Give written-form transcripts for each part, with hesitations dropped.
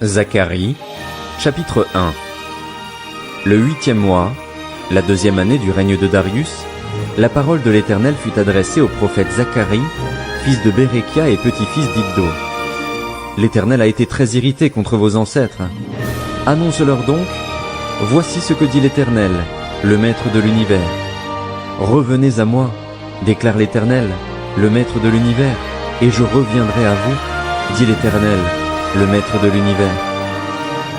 Zacharie, chapitre 1. Le 8e mois, la 2e année du règne de Darius, la parole de l'Éternel fut adressée au prophète Zacharie, fils de Béréchia et petit-fils d'Iddo. L'Éternel a été très irrité contre vos ancêtres. Annonce-leur donc, voici ce que dit l'Éternel, le Maître de l'univers. Revenez à moi, déclare l'Éternel, le Maître de l'univers, et je reviendrai à vous, dit l'Éternel, le Maître de l'univers.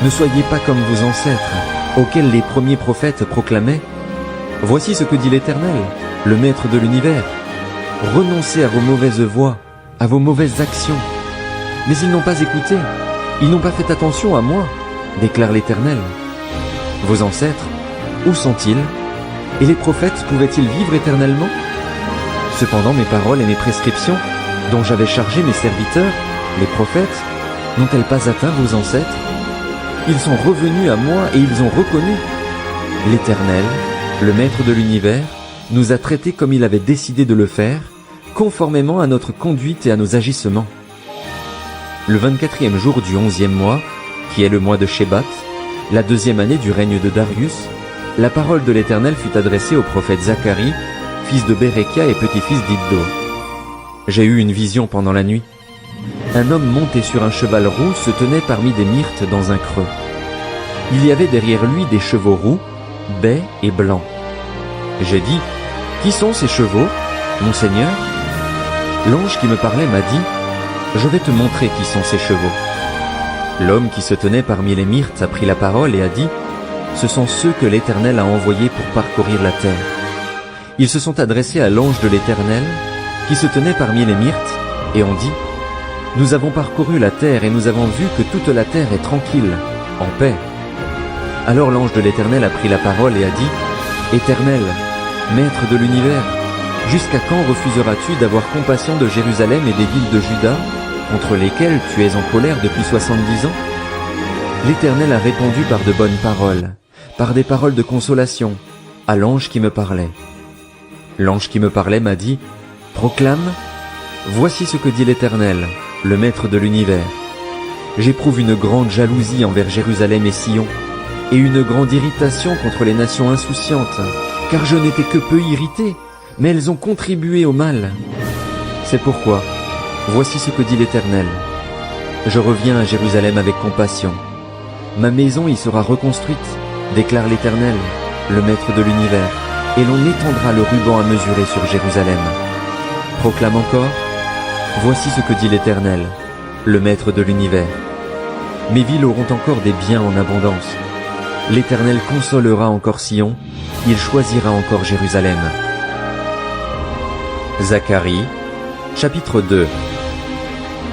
Ne soyez pas comme vos ancêtres, auxquels les premiers prophètes proclamaient, voici ce que dit l'Éternel, le Maître de l'univers. Renoncez à vos mauvaises voies, à vos mauvaises actions. Mais ils n'ont pas écouté, ils n'ont pas fait attention à moi, déclare l'Éternel. Vos ancêtres, où sont-ils? Et les prophètes pouvaient-ils vivre éternellement? Cependant mes paroles et mes prescriptions, dont j'avais chargé mes serviteurs, les prophètes, n'ont-elles pas atteint vos ancêtres? Ils sont revenus à moi et ils ont reconnu. L'Éternel, le Maître de l'univers, nous a traités comme il avait décidé de le faire, conformément à notre conduite et à nos agissements. Le 24e jour du 11e mois, qui est le mois de Shebat, la 2e année du règne de Darius, la parole de l'Éternel fut adressée au prophète Zacharie, fils de Béréchia et petit-fils d'Iddo. J'ai eu une vision pendant la nuit. Un homme monté sur un cheval roux se tenait parmi des myrtes dans un creux. Il y avait derrière lui des chevaux roux, bais et blancs. J'ai dit, qui sont ces chevaux, mon Seigneur? L'ange qui me parlait m'a dit, je vais te montrer qui sont ces chevaux. L'homme qui se tenait parmi les myrtes a pris la parole et a dit, ce sont ceux que l'Éternel a envoyés pour parcourir la terre. Ils se sont adressés à l'ange de l'Éternel, qui se tenait parmi les myrtes, et ont dit, nous avons parcouru la terre et nous avons vu que toute la terre est tranquille, en paix. Alors l'ange de l'Éternel a pris la parole et a dit, Éternel, Maître de l'univers, jusqu'à quand refuseras-tu d'avoir compassion de Jérusalem et des villes de Juda, contre lesquelles tu es en colère depuis 70 ans? L'Éternel a répondu par de bonnes paroles, par des paroles de consolation, à l'ange qui me parlait. L'ange qui me parlait m'a dit, proclame, voici ce que dit l'Éternel, le Maître de l'univers. J'éprouve une grande jalousie envers Jérusalem et Sion, et une grande irritation contre les nations insouciantes, car je n'étais que peu irrité, mais elles ont contribué au mal. C'est pourquoi, voici ce que dit l'Éternel. Je reviens à Jérusalem avec compassion. Ma maison y sera reconstruite, déclare l'Éternel, le Maître de l'univers, et l'on étendra le ruban à mesurer sur Jérusalem. Proclame encore, voici ce que dit l'Éternel, le Maître de l'univers. Mes villes auront encore des biens en abondance. L'Éternel consolera encore Sion, il choisira encore Jérusalem. Zacharie, chapitre 2.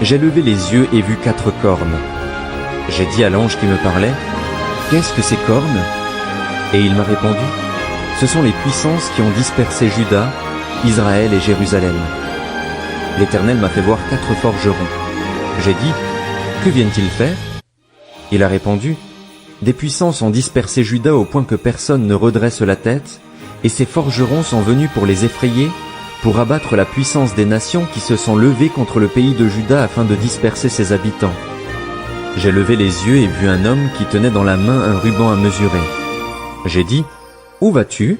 J'ai levé les yeux et vu 4 cornes. J'ai dit à l'ange qui me parlait, qu'est-ce que ces cornes? Et il m'a répondu, ce sont les puissances qui ont dispersé Juda, Israël et Jérusalem. L'Éternel m'a fait voir 4 forgerons. J'ai dit, que viennent-ils faire? Il a répondu, des puissances ont dispersé Juda au point que personne ne redresse la tête, et ces forgerons sont venus pour les effrayer, pour abattre la puissance des nations qui se sont levées contre le pays de Juda afin de disperser ses habitants. J'ai levé les yeux et vu un homme qui tenait dans la main un ruban à mesurer. J'ai dit, où vas-tu?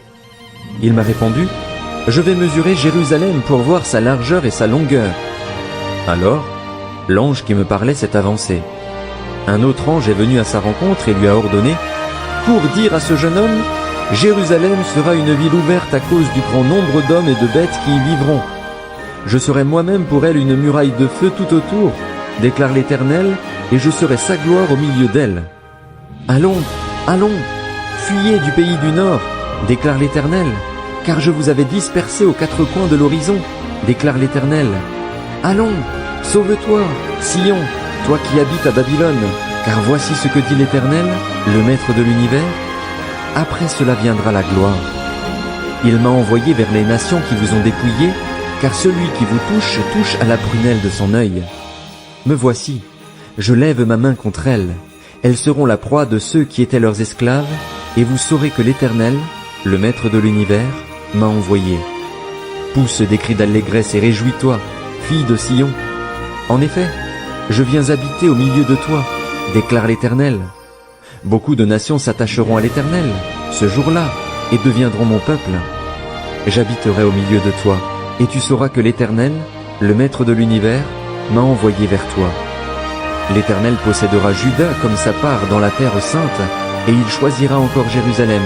Il m'a répondu, je vais mesurer Jérusalem pour voir sa largeur et sa longueur. Alors, l'ange qui me parlait s'est avancé. Un autre ange est venu à sa rencontre et lui a ordonné, pour dire à ce jeune homme, Jérusalem sera une ville ouverte à cause du grand nombre d'hommes et de bêtes qui y vivront. Je serai moi-même pour elle une muraille de feu tout autour, déclare l'Éternel, et je serai sa gloire au milieu d'elle. Allons, allons, fuyez du pays du nord, déclare l'Éternel, car je vous avais dispersés aux 4 coins de l'horizon, déclare l'Éternel. Allons, sauve-toi, Sion, toi qui habites à Babylone, car voici ce que dit l'Éternel, le Maître de l'univers. Après cela viendra la gloire. Il m'a envoyé vers les nations qui vous ont dépouillés, car celui qui vous touche touche à la prunelle de son œil. Me voici, je lève ma main contre elles. Elles seront la proie de ceux qui étaient leurs esclaves, et vous saurez que l'Éternel, le Maître de l'univers, m'a envoyé. Pousse des cris d'allégresse et réjouis-toi, fille de Sion. En effet, je viens habiter au milieu de toi, déclare l'Éternel. Beaucoup de nations s'attacheront à l'Éternel, ce jour-là, et deviendront mon peuple. J'habiterai au milieu de toi, et tu sauras que l'Éternel, le Maître de l'univers, m'a envoyé vers toi. L'Éternel possédera Juda comme sa part dans la terre sainte, et il choisira encore Jérusalem.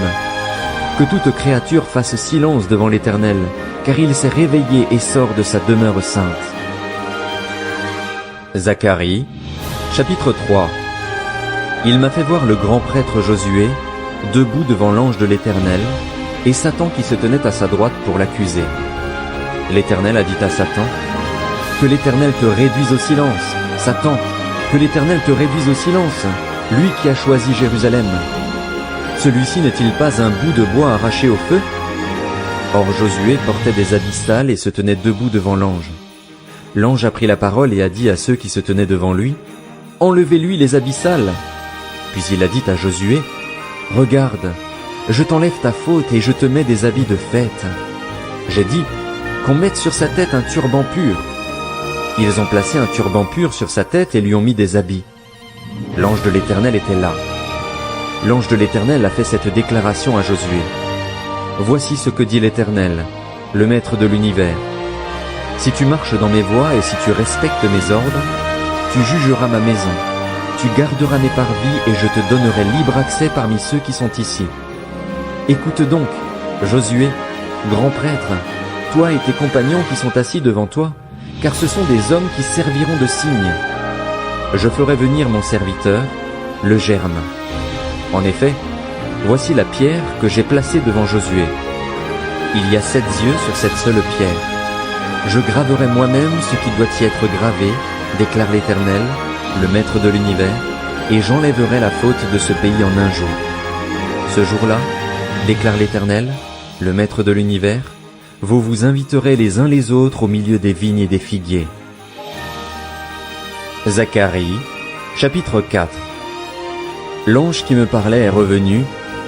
Que toute créature fasse silence devant l'Éternel, car il s'est réveillé et sort de sa demeure sainte. Zacharie, chapitre 3. Il m'a fait voir le grand prêtre Josué, debout devant l'ange de l'Éternel, et Satan qui se tenait à sa droite pour l'accuser. L'Éternel a dit à Satan, « Que l'Éternel te réduise au silence, Satan, que l'Éternel te réduise au silence, lui qui a choisi Jérusalem. Celui-ci n'est-il pas un bout de bois arraché au feu ?» Or Josué portait des habits sales et se tenait debout devant l'ange. L'ange a pris la parole et a dit à ceux qui se tenaient devant lui, « Enlevez-lui les habits sales. » Puis il a dit à Josué, « Regarde, je t'enlève ta faute et je te mets des habits de fête. » J'ai dit, « Qu'on mette sur sa tête un turban pur. » Ils ont placé un turban pur sur sa tête et lui ont mis des habits. L'ange de l'Éternel était là. L'ange de l'Éternel a fait cette déclaration à Josué. « Voici ce que dit l'Éternel, le Maître de l'univers. Si tu marches dans mes voies et si tu respectes mes ordres, tu jugeras ma maison, tu garderas mes parvis et je te donnerai libre accès parmi ceux qui sont ici. Écoute donc, Josué, grand prêtre, toi et tes compagnons qui sont assis devant toi, car ce sont des hommes qui serviront de signes. Je ferai venir mon serviteur, le germe. En effet, voici la pierre que j'ai placée devant Josué. Il y a 7 yeux sur cette seule pierre. Je graverai moi-même ce qui doit y être gravé, déclare l'Éternel, le Maître de l'univers, et j'enlèverai la faute de ce pays en un jour. Ce jour-là, déclare l'Éternel, le Maître de l'univers, vous vous inviterez les uns les autres au milieu des vignes et des figuiers. Zacharie, chapitre 4. L'ange qui me parlait est revenu,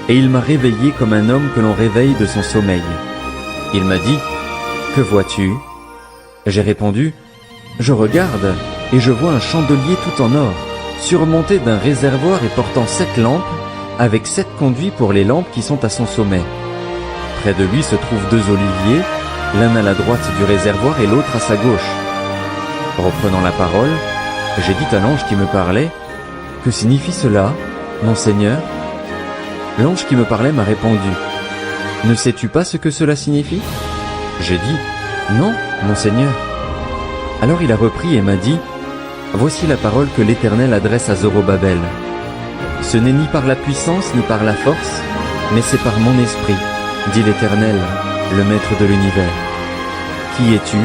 et il m'a réveillé comme un homme que l'on réveille de son sommeil. Il m'a dit, « Que vois-tu » J'ai répondu, « Je regarde, et je vois un chandelier tout en or, surmonté d'un réservoir et portant 7 lampes, avec 7 conduits pour les lampes qui sont à son sommet. Près de lui se trouvent 2 oliviers, l'un à la droite du réservoir et l'autre à sa gauche. » Reprenant la parole, j'ai dit à l'ange qui me parlait, « Que signifie cela, mon Seigneur ?» L'ange qui me parlait m'a répondu, « Ne sais-tu pas ce que cela signifie ?» J'ai dit, « Non, mon Seigneur. » Alors il a repris et m'a dit, « Voici la parole que l'Éternel adresse à Zorobabel. Ce n'est ni par la puissance ni par la force, mais c'est par mon esprit, dit l'Éternel, le Maître de l'univers. Qui es-tu,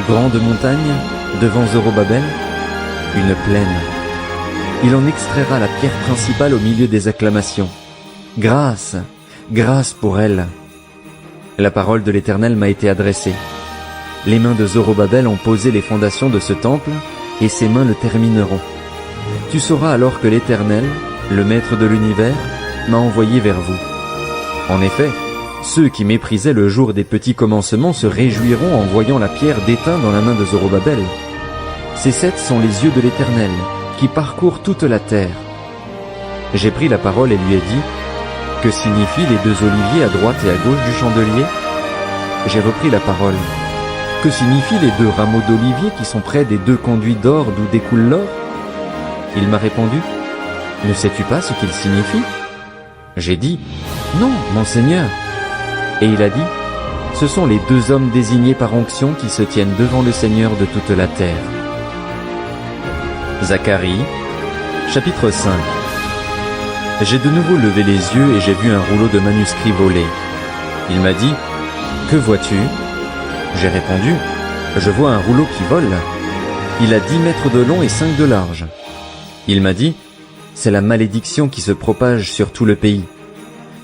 grande montagne, devant Zorobabel? Une plaine. Il en extraira la pierre principale au milieu des acclamations. Grâce, grâce pour elle. La parole de l'Éternel m'a été adressée. Les mains de Zorobabel ont posé les fondations de ce temple, et ses mains le termineront. Tu sauras alors que l'Éternel, le Maître de l'univers, m'a envoyé vers vous. En effet, ceux qui méprisaient le jour des petits commencements se réjouiront en voyant la pierre d'étain dans la main de Zorobabel. Ces 7 sont les yeux de l'Éternel, qui parcourent toute la terre. J'ai pris la parole et lui ai dit, « Que signifient les 2 oliviers à droite et à gauche du chandelier ?» J'ai repris la parole. « Que signifient les 2 rameaux d'olivier qui sont près des 2 conduits d'or d'où découle l'or ?» Il m'a répondu, « Ne sais-tu pas ce qu'ils signifient ?» J'ai dit, « Non, mon Seigneur. » Et il a dit, « Ce sont les 2 hommes désignés par onction qui se tiennent devant le Seigneur de toute la terre. » Zacharie, chapitre 5. J'ai de nouveau levé les yeux et j'ai vu un rouleau de manuscrits volé. Il m'a dit, « Que vois-tu » J'ai répondu, « Je vois un rouleau qui vole. Il a 10 mètres de long et 5 de large. » Il m'a dit, « C'est la malédiction qui se propage sur tout le pays.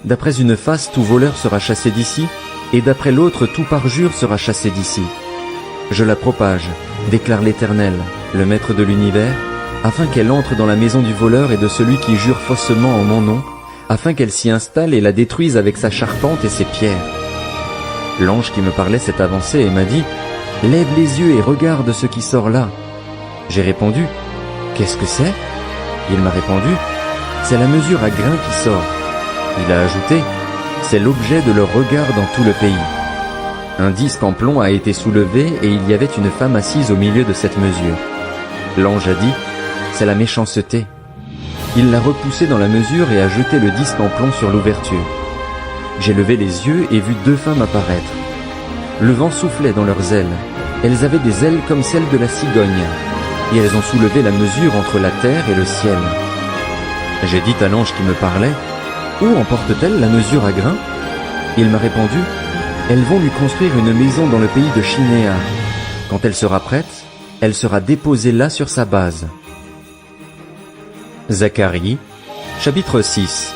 D'après une face, tout voleur sera chassé d'ici, et d'après l'autre, tout parjure sera chassé d'ici. Je la propage, déclare l'Éternel, le Maître de l'univers, afin qu'elle entre dans la maison du voleur et de celui qui jure faussement en mon nom, afin qu'elle s'y installe et la détruise avec sa charpente et ses pierres. » L'ange qui me parlait s'est avancé et m'a dit, « Lève les yeux et regarde ce qui sort là. » J'ai répondu, « Qu'est-ce que c'est » Il m'a répondu, « C'est la mesure à grains qui sort. » Il a ajouté, « C'est l'objet de leur regard dans tout le pays. » Un disque en plomb a été soulevé et il y avait une femme assise au milieu de cette mesure. L'ange a dit, « C'est la méchanceté. » Il l'a repoussée dans la mesure et a jeté le disque en plomb sur l'ouverture. J'ai levé les yeux et vu deux femmes apparaître. Le vent soufflait dans leurs ailes. Elles avaient des ailes comme celles de la cigogne, et elles ont soulevé la mesure entre la terre et le ciel. J'ai dit à l'ange qui me parlait, « Où emportent-elles la mesure à grains ?» Il m'a répondu, « Elles vont lui construire une maison dans le pays de Shinéar. Quand elle sera prête, elle sera déposée là sur sa base. » Zacharie, chapitre 6.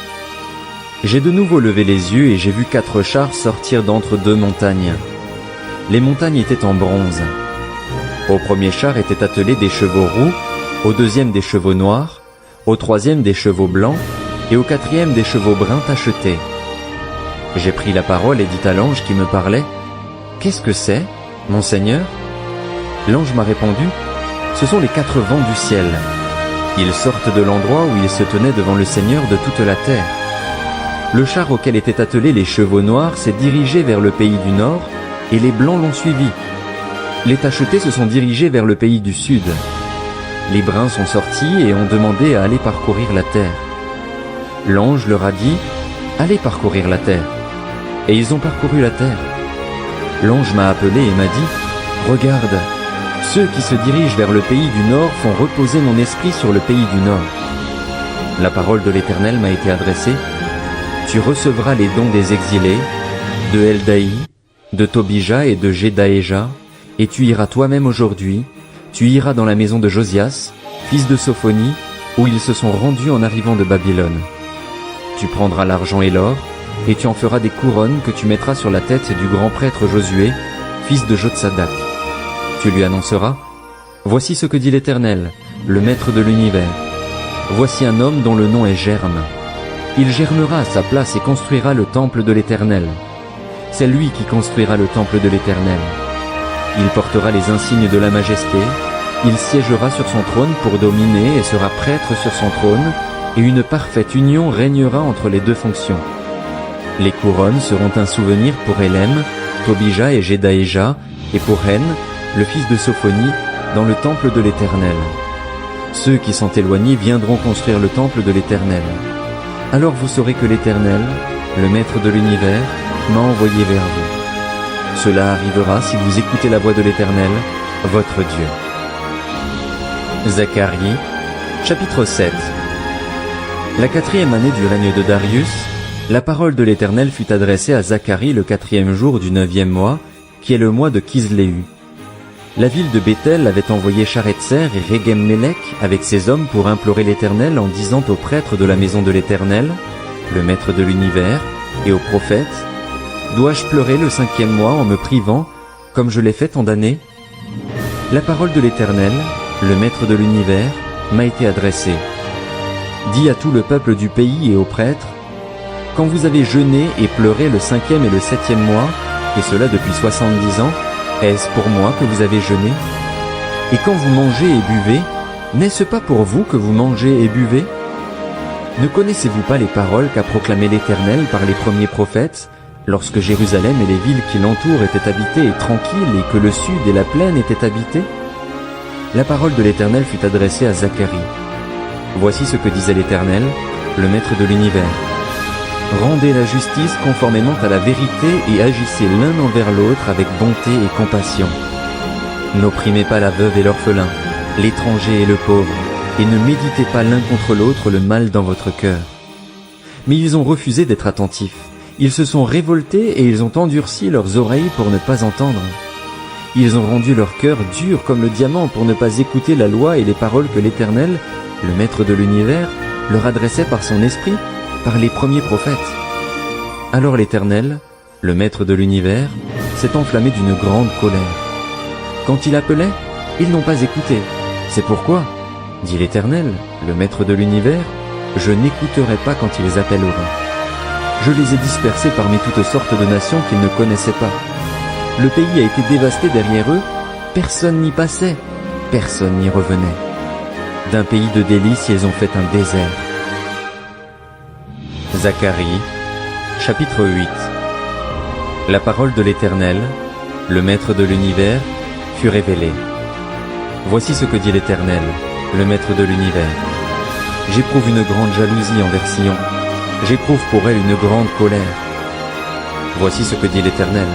J'ai de nouveau levé les yeux et j'ai vu 4 chars sortir d'entre 2 montagnes. Les montagnes étaient en bronze. Au premier char étaient attelés des chevaux roux, au deuxième des chevaux noirs, au troisième des chevaux blancs, et au quatrième des chevaux bruns tachetés. J'ai pris la parole et dit à l'ange qui me parlait, « Qu'est-ce que c'est, mon Seigneur ?» L'ange m'a répondu, « Ce sont les 4 vents du ciel. Ils sortent de l'endroit où ils se tenaient devant le Seigneur de toute la terre. » Le char auquel étaient attelés les chevaux noirs s'est dirigé vers le pays du nord, et les blancs l'ont suivi. Les tachetés se sont dirigés vers le pays du sud. Les bruns sont sortis et ont demandé à aller parcourir la terre. L'ange leur a dit, « Allez parcourir la terre. » Et ils ont parcouru la terre. L'ange m'a appelé et m'a dit, « Regarde, ceux qui se dirigent vers le pays du nord font reposer mon esprit sur le pays du nord. » La parole de l'Éternel m'a été adressée, « Tu recevras les dons des exilés, de Eldaï, de Tobija et de Jedaéja, et tu iras toi-même aujourd'hui, tu iras dans la maison de Josias, fils de Sophonie, où ils se sont rendus en arrivant de Babylone. Tu prendras l'argent et l'or, et tu en feras des couronnes que tu mettras sur la tête du grand prêtre Josué, fils de Jotsadak. Tu lui annonceras, « Voici ce que dit l'Éternel, le Maître de l'univers. Voici un homme dont le nom est Germe. Il germera à sa place et construira le temple de l'Éternel. C'est lui qui construira le temple de l'Éternel. Il portera les insignes de la majesté, il siégera sur son trône pour dominer et sera prêtre sur son trône, et une parfaite union régnera entre les 2 fonctions. Les couronnes seront un souvenir pour Élem, Tobija et Jedaéja, et pour Hen, le fils de Sophonie, dans le temple de l'Éternel. Ceux qui sont éloignés viendront construire le temple de l'Éternel. Alors vous saurez que l'Éternel, le Maître de l'univers, m'a envoyé vers vous. Cela arrivera si vous écoutez la voix de l'Éternel, votre Dieu. Zacharie, chapitre 7. La 4e année du règne de Darius, la parole de l'Éternel fut adressée à Zacharie le 4e jour du 9e mois, qui est le mois de Kisléu. La ville de Béthel avait envoyé Charetzer et Régem-Mélech avec ses hommes pour implorer l'Éternel en disant aux prêtres de la maison de l'Éternel, le Maître de l'univers, et aux prophètes, « Dois-je pleurer le 5e mois en me privant, comme je l'ai fait tant d'années ?» La parole de l'Éternel, le Maître de l'univers, m'a été adressée. Dis à tout le peuple du pays et aux prêtres, « Quand vous avez jeûné et pleuré le 5e et le 7e mois, et cela depuis 70 ans, est-ce pour moi que vous avez jeûné? Et quand vous mangez et buvez, n'est-ce pas pour vous que vous mangez et buvez? Ne connaissez-vous pas les paroles qu'a proclamées l'Éternel par les premiers prophètes, lorsque Jérusalem et les villes qui l'entourent étaient habitées et tranquilles et que le sud et la plaine étaient habités? La parole de l'Éternel fut adressée à Zacharie. Voici ce que disait l'Éternel, le Maître de l'univers. Rendez la justice conformément à la vérité et agissez l'un envers l'autre avec bonté et compassion. N'opprimez pas la veuve et l'orphelin, l'étranger et le pauvre, et ne méditez pas l'un contre l'autre le mal dans votre cœur. Mais ils ont refusé d'être attentifs. Ils se sont révoltés et ils ont endurci leurs oreilles pour ne pas entendre. Ils ont rendu leur cœur dur comme le diamant pour ne pas écouter la loi et les paroles que l'Éternel, le Maître de l'univers, leur adressait par son esprit, par les premiers prophètes. Alors l'Éternel, le Maître de l'univers, s'est enflammé d'une grande colère. Quand il appelait, ils n'ont pas écouté. C'est pourquoi, dit l'Éternel, le Maître de l'univers, je n'écouterai pas quand ils appelleront. Je les ai dispersés parmi toutes sortes de nations qu'ils ne connaissaient pas. Le pays a été dévasté derrière eux, personne n'y passait, personne n'y revenait. D'un pays de délices, ils ont fait un désert. Zacharie, chapitre 8. La parole de l'Éternel, le Maître de l'univers, fut révélée. Voici ce que dit l'Éternel, le Maître de l'univers. J'éprouve une grande jalousie envers Sion. J'éprouve pour elle une grande colère. Voici ce que dit l'Éternel.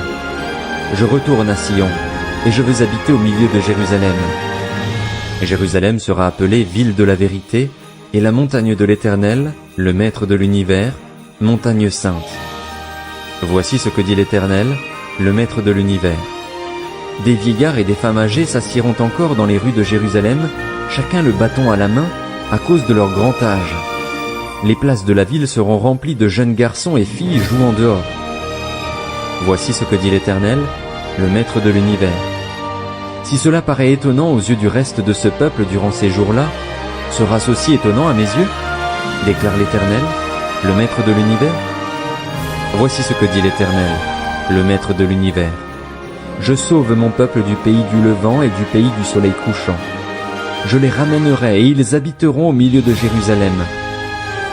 Je retourne à Sion, et je veux habiter au milieu de Jérusalem. Jérusalem sera appelée ville de la vérité, et la montagne de l'Éternel, le Maître de l'univers, montagne sainte. Voici ce que dit l'Éternel, le Maître de l'univers. Des vieillards et des femmes âgées s'assieront encore dans les rues de Jérusalem, chacun le bâton à la main, à cause de leur grand âge. Les places de la ville seront remplies de jeunes garçons et filles jouant dehors. Voici ce que dit l'Éternel, le Maître de l'univers. Si cela paraît étonnant aux yeux du reste de ce peuple durant ces jours-là, sera-ce aussi étonnant à mes yeux? Déclare l'Éternel, le Maître de l'univers. Voici ce que dit l'Éternel, le Maître de l'univers. Je sauve mon peuple du pays du levant et du pays du soleil couchant. Je les ramènerai et ils habiteront au milieu de Jérusalem.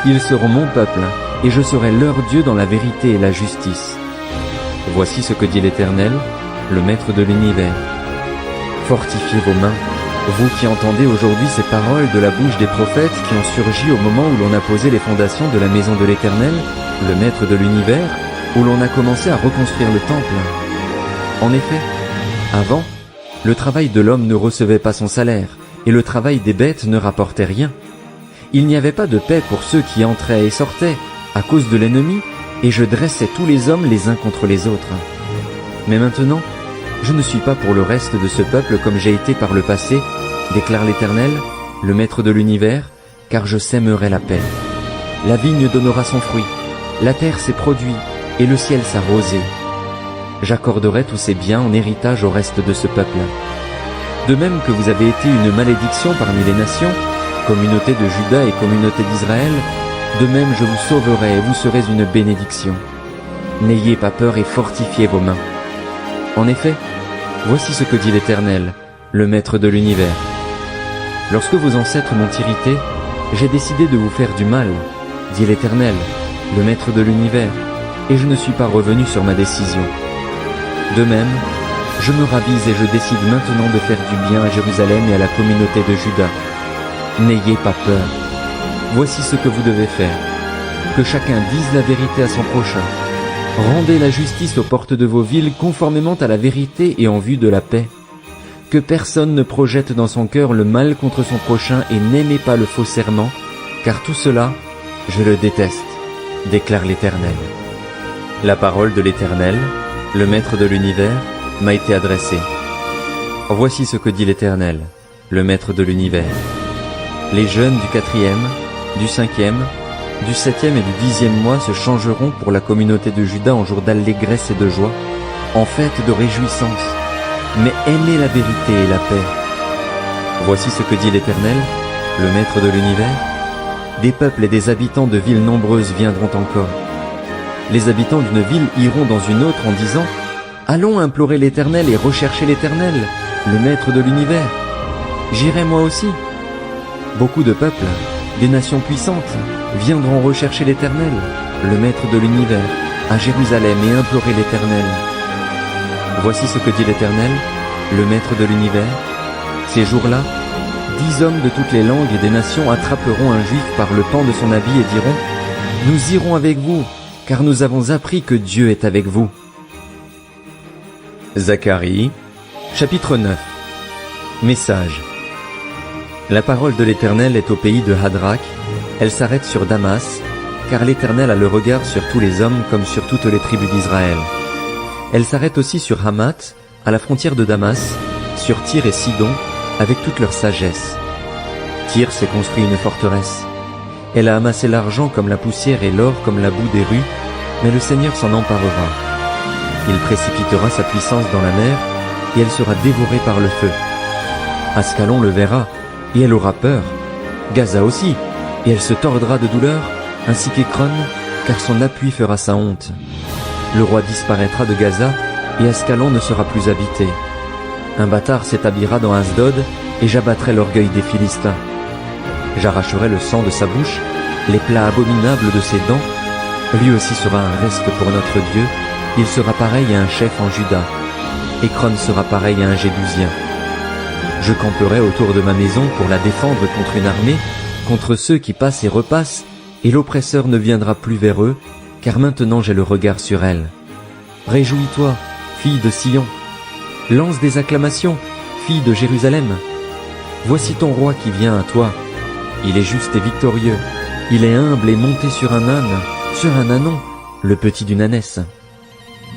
Ils seront mon peuple, et je serai leur Dieu dans la vérité et la justice. Voici ce que dit l'Éternel, le Maître de l'univers. Fortifiez vos mains, vous qui entendez aujourd'hui ces paroles de la bouche des prophètes qui ont surgi au moment où l'on a posé les fondations de la maison de l'Éternel, le Maître de l'univers, où l'on a commencé à reconstruire le temple. En effet, avant, le travail de l'homme ne recevait pas son salaire, et le travail des bêtes ne rapportait rien. Il n'y avait pas de paix pour ceux qui entraient et sortaient, à cause de l'ennemi, et je dressais tous les hommes les uns contre les autres. Mais maintenant, je ne suis pas pour le reste de ce peuple comme j'ai été par le passé, déclare l'Éternel, le Maître de l'univers, car je sèmerai la paix. La vigne donnera son fruit, la terre ses produits, et le ciel sa rosée. J'accorderai tous ces biens en héritage au reste de ce peuple. De même que vous avez été une malédiction parmi les nations, communauté de Juda et communauté d'Israël, de même je vous sauverai et vous serez une bénédiction. N'ayez pas peur et fortifiez vos mains. En effet, voici ce que dit l'Éternel, le Maître de l'univers. Lorsque vos ancêtres m'ont irrité, j'ai décidé de vous faire du mal, dit l'Éternel, le Maître de l'univers, et je ne suis pas revenu sur ma décision. De même, je me ravise et je décide maintenant de faire du bien à Jérusalem et à la communauté de Juda. N'ayez pas peur. Voici ce que vous devez faire. Que chacun dise la vérité à son prochain. Rendez la justice aux portes de vos villes conformément à la vérité et en vue de la paix. Que personne ne projette dans son cœur le mal contre son prochain et n'aimez pas le faux serment, car tout cela, je le déteste, déclare l'Éternel. La parole de l'Éternel, le Maître de l'univers, m'a été adressée. Voici ce que dit l'Éternel, le Maître de l'univers. Les jeunes du 4e, du 5e, du 7e et du 10e mois se changeront pour la communauté de Juda en jour d'allégresse et de joie, en fête de réjouissance. Mais aimez la vérité et la paix. Voici ce que dit l'Éternel, le Maître de l'univers. Des peuples et des habitants de villes nombreuses viendront encore. Les habitants d'une ville iront dans une autre en disant « Allons implorer l'Éternel et rechercher l'Éternel, le Maître de l'univers. J'irai moi aussi. » Beaucoup de peuples, des nations puissantes, viendront rechercher l'Éternel, le Maître de l'univers, à Jérusalem et implorer l'Éternel. Voici ce que dit l'Éternel, le Maître de l'univers. Ces jours-là, 10 hommes de toutes les langues et des nations attraperont un juif par le pan de son habit et diront « Nous irons avec vous, car nous avons appris que Dieu est avec vous. » Zacharie, chapitre 9. Message. La parole de l'Éternel est au pays de Hadrach, elle s'arrête sur Damas, car l'Éternel a le regard sur tous les hommes comme sur toutes les tribus d'Israël. Elle s'arrête aussi sur Hamath, à la frontière de Damas, sur Tyr et Sidon, avec toute leur sagesse. Tyr s'est construit une forteresse. Elle a amassé l'argent comme la poussière et l'or comme la boue des rues, mais le Seigneur s'en emparera. Il précipitera sa puissance dans la mer, et elle sera dévorée par le feu. Ascalon le verra, et elle aura peur. Gaza aussi, et elle se tordra de douleur, ainsi qu'Écron, car son appui fera sa honte. Le roi disparaîtra de Gaza, et Ascalon ne sera plus habité. Un bâtard s'établira dans Asdod, et j'abattrai l'orgueil des Philistins. J'arracherai le sang de sa bouche, les plats abominables de ses dents. Lui aussi sera un reste pour notre Dieu, il sera pareil à un chef en Juda. Écron sera pareil à un Jébusien. Je camperai autour de ma maison pour la défendre contre une armée, contre ceux qui passent et repassent, et l'oppresseur ne viendra plus vers eux, car maintenant j'ai le regard sur elle. Réjouis-toi, fille de Sion. Lance des acclamations, fille de Jérusalem. Voici ton roi qui vient à toi. Il est juste et victorieux. Il est humble et monté sur un âne, sur un ânon, le petit d'une ânesse.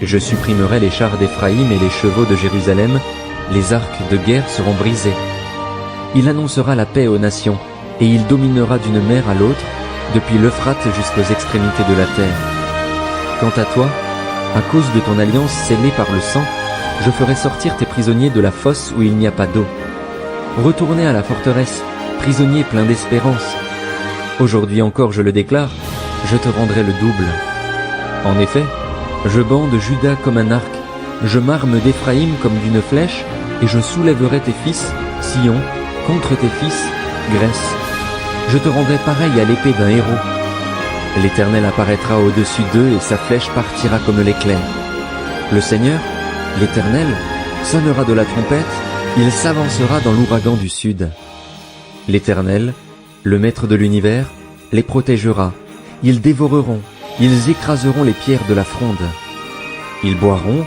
Je supprimerai les chars d'Éphraïm et les chevaux de Jérusalem, les arcs de guerre seront brisés. Il annoncera la paix aux nations, et il dominera d'une mer à l'autre, depuis l'Euphrate jusqu'aux extrémités de la terre. Quant à toi, à cause de ton alliance scellée par le sang, je ferai sortir tes prisonniers de la fosse où il n'y a pas d'eau. Retournez à la forteresse, prisonniers pleins d'espérance. Aujourd'hui encore je le déclare, je te rendrai le double. En effet, je bande Juda comme un arc, je m'arme d'Éphraïm comme d'une flèche, et je soulèverai tes fils, Sion, contre tes fils, Grèce. Je te rendrai pareil à l'épée d'un héros. L'Éternel apparaîtra au-dessus d'eux et sa flèche partira comme l'éclair. Le Seigneur, l'Éternel, sonnera de la trompette, il s'avancera dans l'ouragan du sud. L'Éternel, le Maître de l'univers, les protégera. Ils dévoreront, ils écraseront les pierres de la fronde. Ils boiront,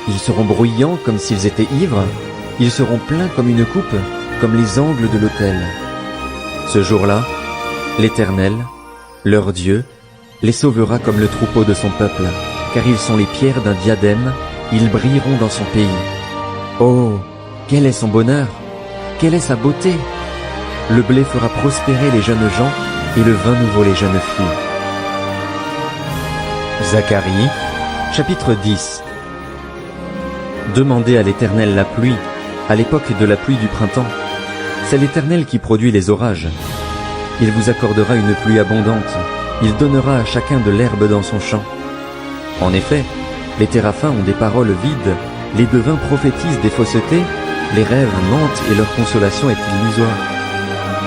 ils seront bruyants comme s'ils étaient ivres, ils seront pleins comme une coupe, comme les angles de l'autel. Ce jour-là, l'Éternel, leur Dieu, les sauvera comme le troupeau de son peuple, car ils sont les pierres d'un diadème, ils brilleront dans son pays. Oh, quel est son bonheur! Quelle est sa beauté! Le blé fera prospérer les jeunes gens, et le vin nouveau les jeunes filles. Zacharie, chapitre 10. Demandez à l'Éternel la pluie, à l'époque de la pluie du printemps. C'est l'Éternel qui produit les orages. Il vous accordera une pluie abondante, il donnera à chacun de l'herbe dans son champ. En effet, les téraphins ont des paroles vides, les devins prophétisent des faussetés, les rêves mentent et leur consolation est illusoire.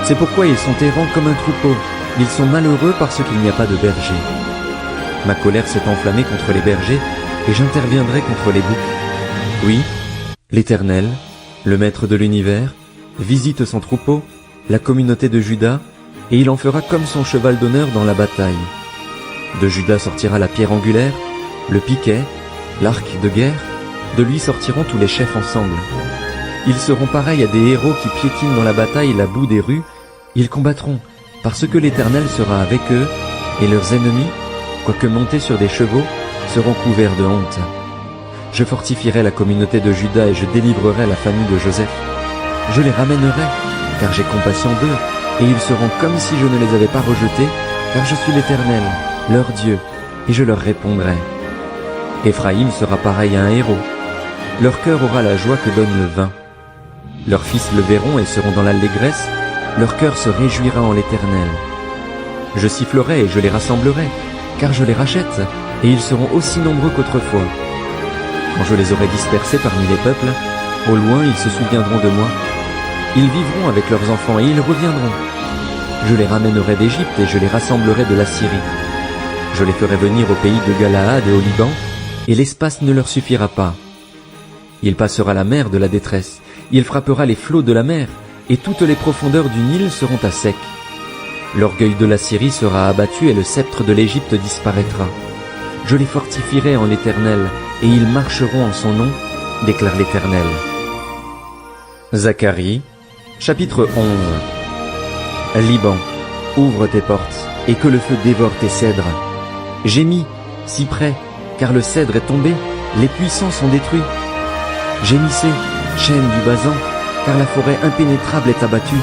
C'est pourquoi ils sont errants comme un troupeau, ils sont malheureux parce qu'il n'y a pas de berger. Ma colère s'est enflammée contre les bergers, et j'interviendrai contre les boucs. Oui, l'Éternel, le Maître de l'univers, visite son troupeau, la communauté de Juda, et il en fera comme son cheval d'honneur dans la bataille. De Juda sortira la pierre angulaire, le piquet, l'arc de guerre, de lui sortiront tous les chefs ensemble. Ils seront pareils à des héros qui piétinent dans la bataille la boue des rues, ils combattront, parce que l'Éternel sera avec eux, et leurs ennemis, quoique montés sur des chevaux, seront couverts de honte. Je fortifierai la communauté de Juda et je délivrerai la famille de Joseph. Je les ramènerai, car j'ai compassion d'eux, et ils seront comme si je ne les avais pas rejetés, car je suis l'Éternel, leur Dieu, et je leur répondrai. Éphraïm sera pareil à un héros. Leur cœur aura la joie que donne le vin. Leurs fils le verront et seront dans l'allégresse, leur cœur se réjouira en l'Éternel. Je sifflerai et je les rassemblerai, car je les rachète, et ils seront aussi nombreux qu'autrefois. Quand je les aurai dispersés parmi les peuples, au loin ils se souviendront de moi. Ils vivront avec leurs enfants et ils reviendront. Je les ramènerai d'Égypte et je les rassemblerai de la Syrie. Je les ferai venir au pays de Galaad et au Liban, et l'espace ne leur suffira pas. Il passera la mer de la détresse, il frappera les flots de la mer, et toutes les profondeurs du Nil seront à sec. L'orgueil de la Syrie sera abattu et le sceptre de l'Égypte disparaîtra. Je les fortifierai en l'Éternel, et ils marcheront en son nom, déclare l'Éternel. Zacharie, chapitre 11. Liban, ouvre tes portes, et que le feu dévore tes cèdres. Gémis, si près, car le cèdre est tombé, les puissants sont détruits. Gémissez, chênes du Basan, car la forêt impénétrable est abattue.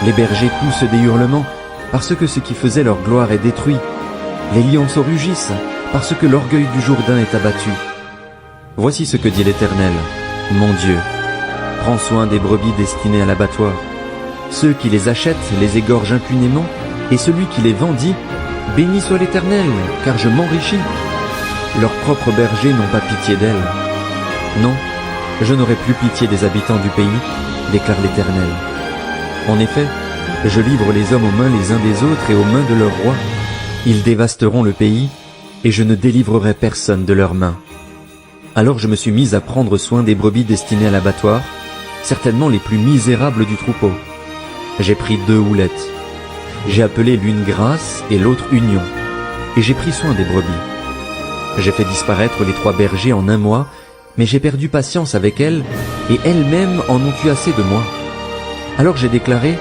Les bergers poussent des hurlements, parce que ce qui faisait leur gloire est détruit. Les lionceaux rugissent, parce que l'orgueil du Jourdain est abattu. Voici ce que dit l'Éternel, mon Dieu. Prends soin des brebis destinées à l'abattoir. Ceux qui les achètent les égorgent impunément, et celui qui les vend dit, « Béni soit l'Éternel, car je m'enrichis. » Leurs propres bergers n'ont pas pitié d'elles. Non, je n'aurai plus pitié des habitants du pays, déclare l'Éternel. En effet, Je livre les hommes aux mains les uns des autres et aux mains de leurs rois. Ils dévasteront le pays, et je ne délivrerai personne de leurs mains. Alors je me suis mis à prendre soin des brebis destinées à l'abattoir, certainement les plus misérables du troupeau. J'ai pris 2 houlettes. J'ai appelé l'une Grâce et l'autre Union, et j'ai pris soin des brebis. J'ai fait disparaître les 3 bergers en 1 mois, mais j'ai perdu patience avec elles, et elles-mêmes en ont eu assez de moi. Alors j'ai déclaré,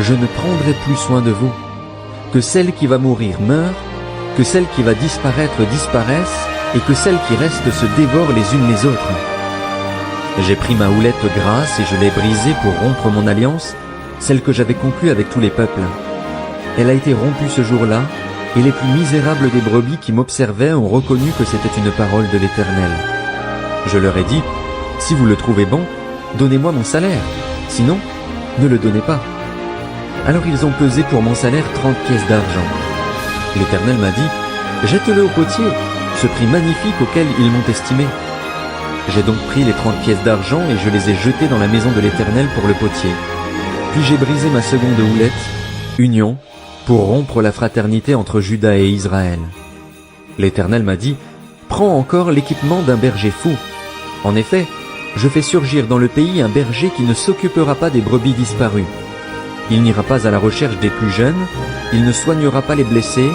je ne prendrai plus soin de vous. Que celle qui va mourir meure, que celle qui va disparaître disparaisse, et que celles qui restent se dévorent les unes les autres. J'ai pris ma houlette Grâce et je l'ai brisée pour rompre mon alliance, celle que j'avais conclue avec tous les peuples. Elle a été rompue ce jour-là, et les plus misérables des brebis qui m'observaient ont reconnu que c'était une parole de l'Éternel. Je leur ai dit, si vous le trouvez bon, donnez-moi mon salaire, sinon, ne le donnez pas. Alors ils ont pesé pour mon salaire 30 pièces d'argent. L'Éternel m'a dit, jette-le au potier, ce prix magnifique auquel ils m'ont estimé. J'ai donc pris les 30 pièces d'argent et je les ai jetées dans la maison de l'Éternel pour le potier. Puis j'ai brisé ma seconde houlette, Union, pour rompre la fraternité entre Juda et Israël. L'Éternel m'a dit, prends encore l'équipement d'un berger fou. En effet, je fais surgir dans le pays un berger qui ne s'occupera pas des brebis disparues. Il n'ira pas à la recherche des plus jeunes, il ne soignera pas les blessés,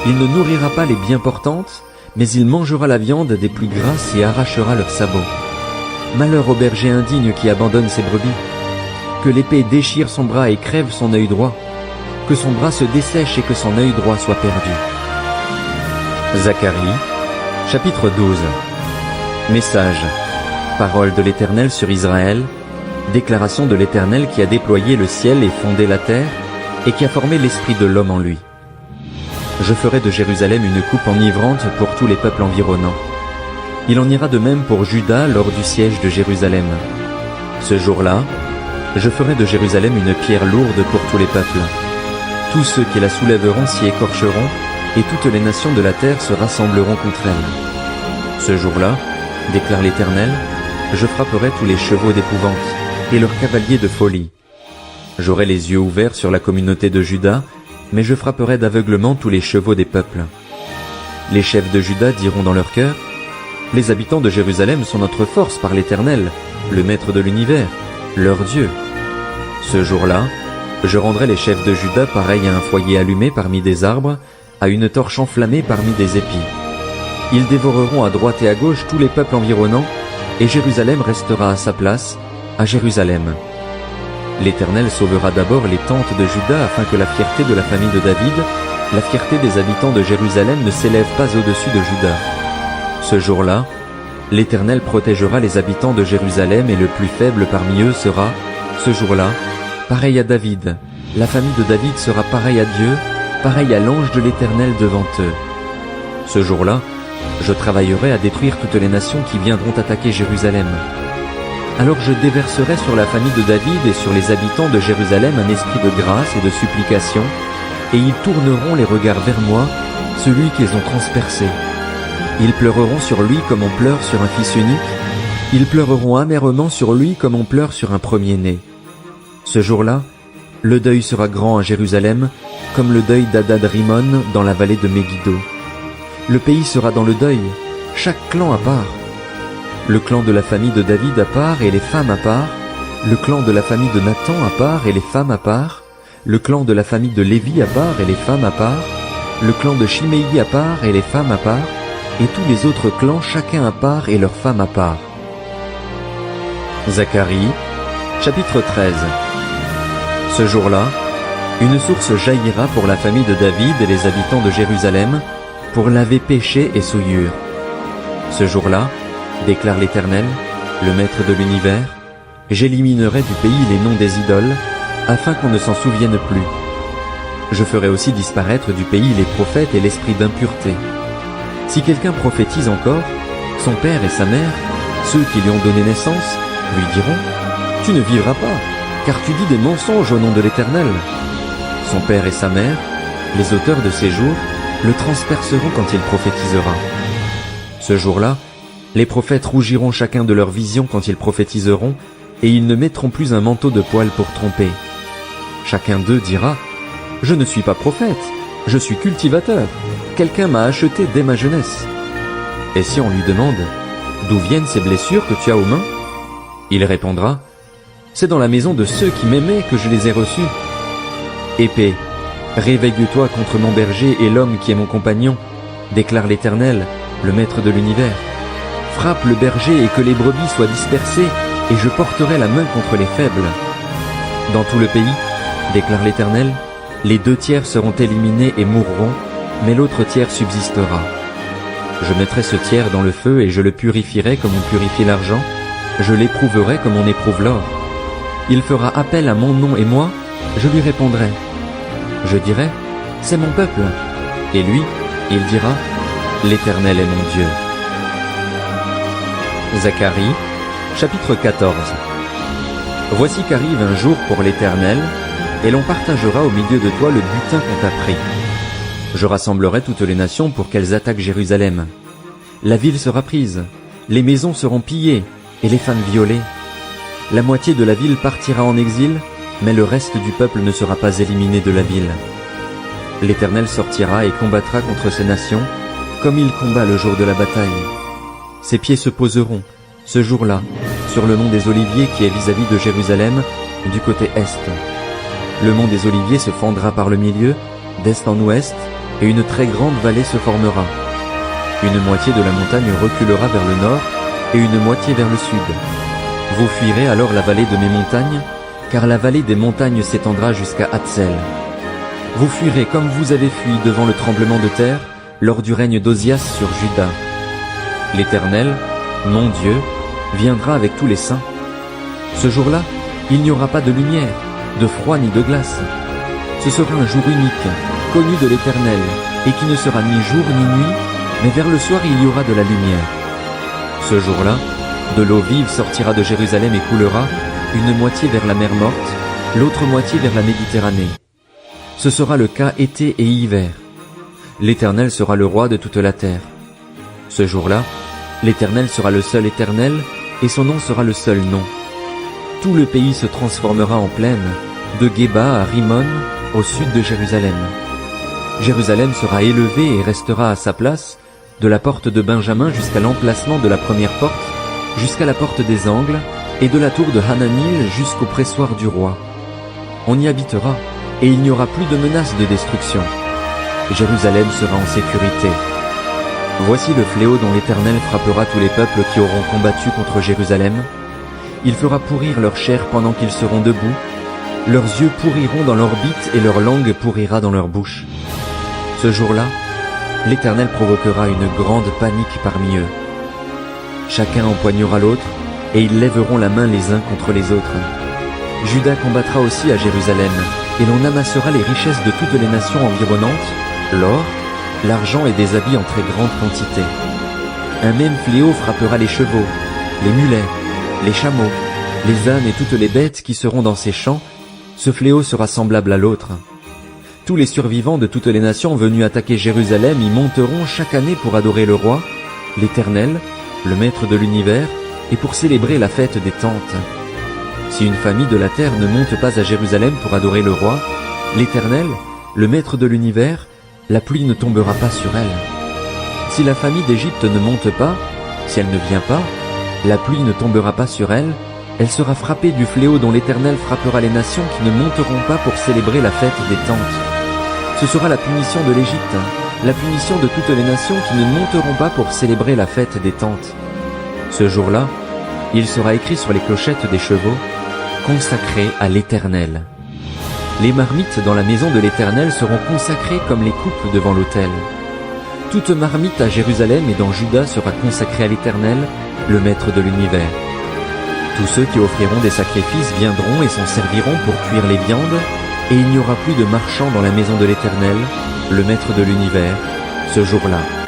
il ne nourrira pas les bien portantes, mais il mangera la viande des plus grasses et arrachera leurs sabots. Malheur au berger indigne qui abandonne ses brebis. Que l'épée déchire son bras et crève son œil droit. Que son bras se dessèche et que son œil droit soit perdu. Zacharie, chapitre 12. Message. Parole de l'Éternel sur Israël. Déclaration de l'Éternel qui a déployé le ciel et fondé la terre, et qui a formé l'esprit de l'homme en lui. Je ferai de Jérusalem une coupe enivrante pour tous les peuples environnants. Il en ira de même pour Juda lors du siège de Jérusalem. Ce jour-là, je ferai de Jérusalem une pierre lourde pour tous les peuples. Tous ceux qui la soulèveront s'y écorcheront, et toutes les nations de la terre se rassembleront contre elle. Ce jour-là, déclare l'Éternel, je frapperai tous les chevaux d'épouvante, et leurs cavaliers de folie. J'aurai les yeux ouverts sur la communauté de Juda, mais je frapperai d'aveuglement tous les chevaux des peuples. Les chefs de Juda diront dans leur cœur, les habitants de Jérusalem sont notre force par l'Éternel, le Maître de l'univers, leur Dieu. Ce jour-là, je rendrai les chefs de Juda pareils à un foyer allumé parmi des arbres, à une torche enflammée parmi des épis. Ils dévoreront à droite et à gauche tous les peuples environnants, et Jérusalem restera à sa place, à Jérusalem. L'Éternel sauvera d'abord les tentes de Juda afin que la fierté de la famille de David, la fierté des habitants de Jérusalem ne s'élève pas au-dessus de Juda. Ce jour-là, l'Éternel protégera les habitants de Jérusalem et le plus faible parmi eux sera, ce jour-là, pareil à David. La famille de David sera pareille à Dieu, pareil à l'ange de l'Éternel devant eux. Ce jour-là, je travaillerai à détruire toutes les nations qui viendront attaquer Jérusalem. Alors je déverserai sur la famille de David et sur les habitants de Jérusalem un esprit de grâce et de supplication, et ils tourneront les regards vers moi, celui qu'ils ont transpercé. Ils pleureront sur lui comme on pleure sur un fils unique, ils pleureront amèrement sur lui comme on pleure sur un premier-né. Ce jour-là, le deuil sera grand à Jérusalem, comme le deuil d'Adad-Rimon dans la vallée de Megiddo. Le pays sera dans le deuil, chaque clan à part. Le clan de la famille de David à part et les femmes à part, le clan de la famille de Nathan à part et les femmes à part, le clan de la famille de Lévi à part et les femmes à part, le clan de Chiméi à part et les femmes à part, et tous les autres clans chacun à part et leurs femmes à part. Zacharie, chapitre 13. Ce jour-là, une source jaillira pour la famille de David et les habitants de Jérusalem, pour laver péché et souillure. Ce jour-là, déclare l'Éternel, le Maître de l'univers, j'éliminerai du pays les noms des idoles, afin qu'on ne s'en souvienne plus. Je ferai aussi disparaître du pays les prophètes et l'esprit d'impureté. Si quelqu'un prophétise encore, son père et sa mère, ceux qui lui ont donné naissance, lui diront « Tu ne vivras pas, car tu dis des mensonges au nom de l'Éternel. » Son père et sa mère, les auteurs de ces jours, le transperceront quand il prophétisera. Ce jour-là, les prophètes rougiront chacun de leur vision quand ils prophétiseront, et ils ne mettront plus un manteau de poil pour tromper. Chacun d'eux dira: Je ne suis pas prophète, je suis cultivateur. Quelqu'un m'a acheté dès ma jeunesse. Et si on lui demande: D'où viennent ces blessures que tu as aux mains? Il répondra: C'est dans la maison de ceux qui m'aimaient que je les ai reçus. Épée, réveille-toi contre mon berger et l'homme qui est mon compagnon, déclare l'Éternel, le Maître de l'univers. Frappe le berger et que les brebis soient dispersées, et je porterai la main contre les faibles. Dans tout le pays, déclare l'Éternel, les 2 tiers seront éliminés et mourront, mais l'autre tiers subsistera. Je mettrai ce tiers dans le feu et je le purifierai comme on purifie l'argent, je l'éprouverai comme on éprouve l'or. Il fera appel à mon nom et moi, je lui répondrai. Je dirai: C'est mon peuple. Et lui, il dira: L'Éternel est mon Dieu. Zacharie, chapitre 14. Voici qu'arrive un jour pour l'Éternel, et l'on partagera au milieu de toi le butin qu'on t'a pris. Je rassemblerai toutes les nations pour qu'elles attaquent Jérusalem. La ville sera prise, les maisons seront pillées, et les femmes violées. La moitié de la ville partira en exil, mais le reste du peuple ne sera pas éliminé de la ville. L'Éternel sortira et combattra contre ces nations, comme il combat le jour de la bataille. Ses pieds se poseront, ce jour-là, sur le mont des Oliviers qui est vis-à-vis de Jérusalem, du côté est. Le mont des Oliviers se fendra par le milieu, d'est en ouest, et une très grande vallée se formera. Une moitié de la montagne reculera vers le nord, et une moitié vers le sud. Vous fuirez alors la vallée de mes montagnes, car la vallée des montagnes s'étendra jusqu'à Hatzel. Vous fuirez comme vous avez fui devant le tremblement de terre, lors du règne d'Ozias sur Juda. L'Éternel, mon Dieu, viendra avec tous les saints. Ce jour-là, il n'y aura pas de lumière, de froid ni de glace. Ce sera un jour unique, connu de l'Éternel, et qui ne sera ni jour ni nuit, mais vers le soir il y aura de la lumière. Ce jour-là, de l'eau vive sortira de Jérusalem et coulera, une moitié vers la mer Morte, l'autre moitié vers la Méditerranée. Ce sera le cas été et hiver. L'Éternel sera le roi de toute la terre. Ce jour-là, l'Éternel sera le seul Éternel, et son nom sera le seul nom. Tout le pays se transformera en plaine, de Géba à Rimon, au sud de Jérusalem. Jérusalem sera élevée et restera à sa place, de la porte de Benjamin jusqu'à l'emplacement de la première porte, jusqu'à la porte des angles, et de la tour de Hananil jusqu'au pressoir du roi. On y habitera, et il n'y aura plus de menace de destruction. Jérusalem sera en sécurité. Voici le fléau dont l'Éternel frappera tous les peuples qui auront combattu contre Jérusalem. Il fera pourrir leur chair pendant qu'ils seront debout, leurs yeux pourriront dans l'orbite et leur langue pourrira dans leur bouche. Ce jour-là, l'Éternel provoquera une grande panique parmi eux. Chacun empoignera l'autre, et ils lèveront la main les uns contre les autres. Juda combattra aussi à Jérusalem, et l'on amassera les richesses de toutes les nations environnantes, l'or, l'argent et des habits en très grande quantité. Un même fléau frappera les chevaux, les mulets, les chameaux, les ânes et toutes les bêtes qui seront dans ces champs. Ce fléau sera semblable à l'autre. Tous les survivants de toutes les nations venus attaquer Jérusalem y monteront chaque année pour adorer le roi, l'Éternel, le Maître de l'univers, et pour célébrer la fête des tentes. Si une famille de la terre ne monte pas à Jérusalem pour adorer le roi, l'Éternel, le Maître de l'univers, la pluie ne tombera pas sur elle. Si la famille d'Égypte ne monte pas, si elle ne vient pas, la pluie ne tombera pas sur elle, elle sera frappée du fléau dont l'Éternel frappera les nations qui ne monteront pas pour célébrer la fête des tentes. Ce sera la punition de l'Égypte, la punition de toutes les nations qui ne monteront pas pour célébrer la fête des tentes. Ce jour-là, il sera écrit sur les clochettes des chevaux, consacré à l'Éternel. Les marmites dans la maison de l'Éternel seront consacrées comme les coupes devant l'autel. Toute marmite à Jérusalem et dans Juda sera consacrée à l'Éternel, le Maître de l'univers. Tous ceux qui offriront des sacrifices viendront et s'en serviront pour cuire les viandes, et il n'y aura plus de marchands dans la maison de l'Éternel, le Maître de l'univers, ce jour-là.